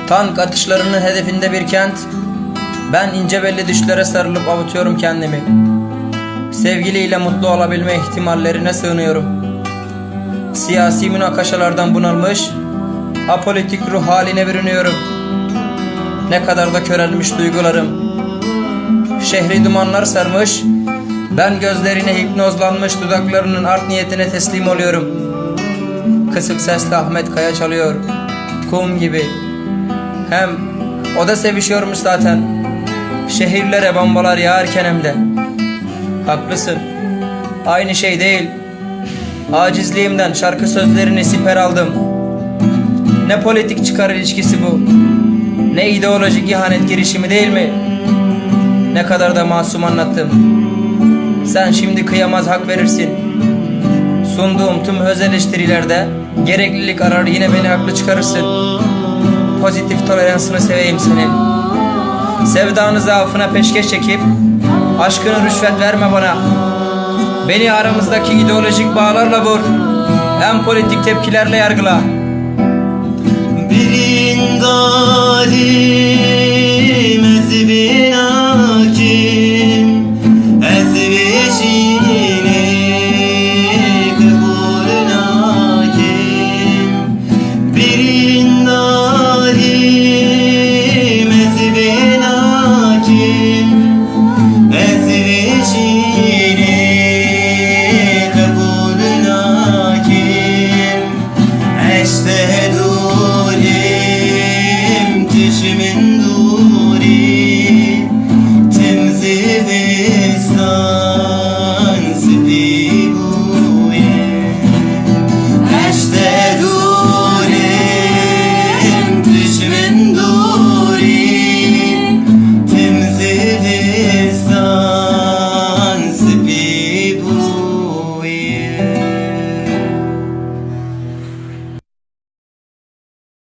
Tank atışlarının hedefinde bir kent. Ben ince belli düşlere sarılıp avutuyorum kendimi. Sevgiliyle mutlu olabilme ihtimallerine sığınıyorum. Siyasi münakaşalardan bunalmış, apolitik ruh haline bürünüyorum. Ne kadar da körelmiş duygularım. Şehri dumanlar sarmış, ben gözlerine hipnozlanmış dudaklarının art niyetine teslim oluyorum. Kısık sesle Ahmet Kaya çalıyor, kum gibi. Hem o da sevişiyormuş zaten, şehirlere bombalar yağarken hem de. Haklısın, aynı şey değil. Acizliğimden şarkı sözlerini siper aldım. Ne politik çıkar ilişkisi bu, ne ideolojik ihanet girişimi değil mi? Ne kadar da masum anlattım. Sen şimdi kıyamaz hak verirsin. Sunduğum tüm öz eleştirilerde gereklilik arar, yine beni haklı çıkarırsın. Pozitif toleransını seveyim senin. Sevdanı zaafına peşkeş çekip aşkını rüşvet verme bana. Beni aramızdaki ideolojik bağlarla vur, en politik tepkilerle yargıla. Birin dalim ezbin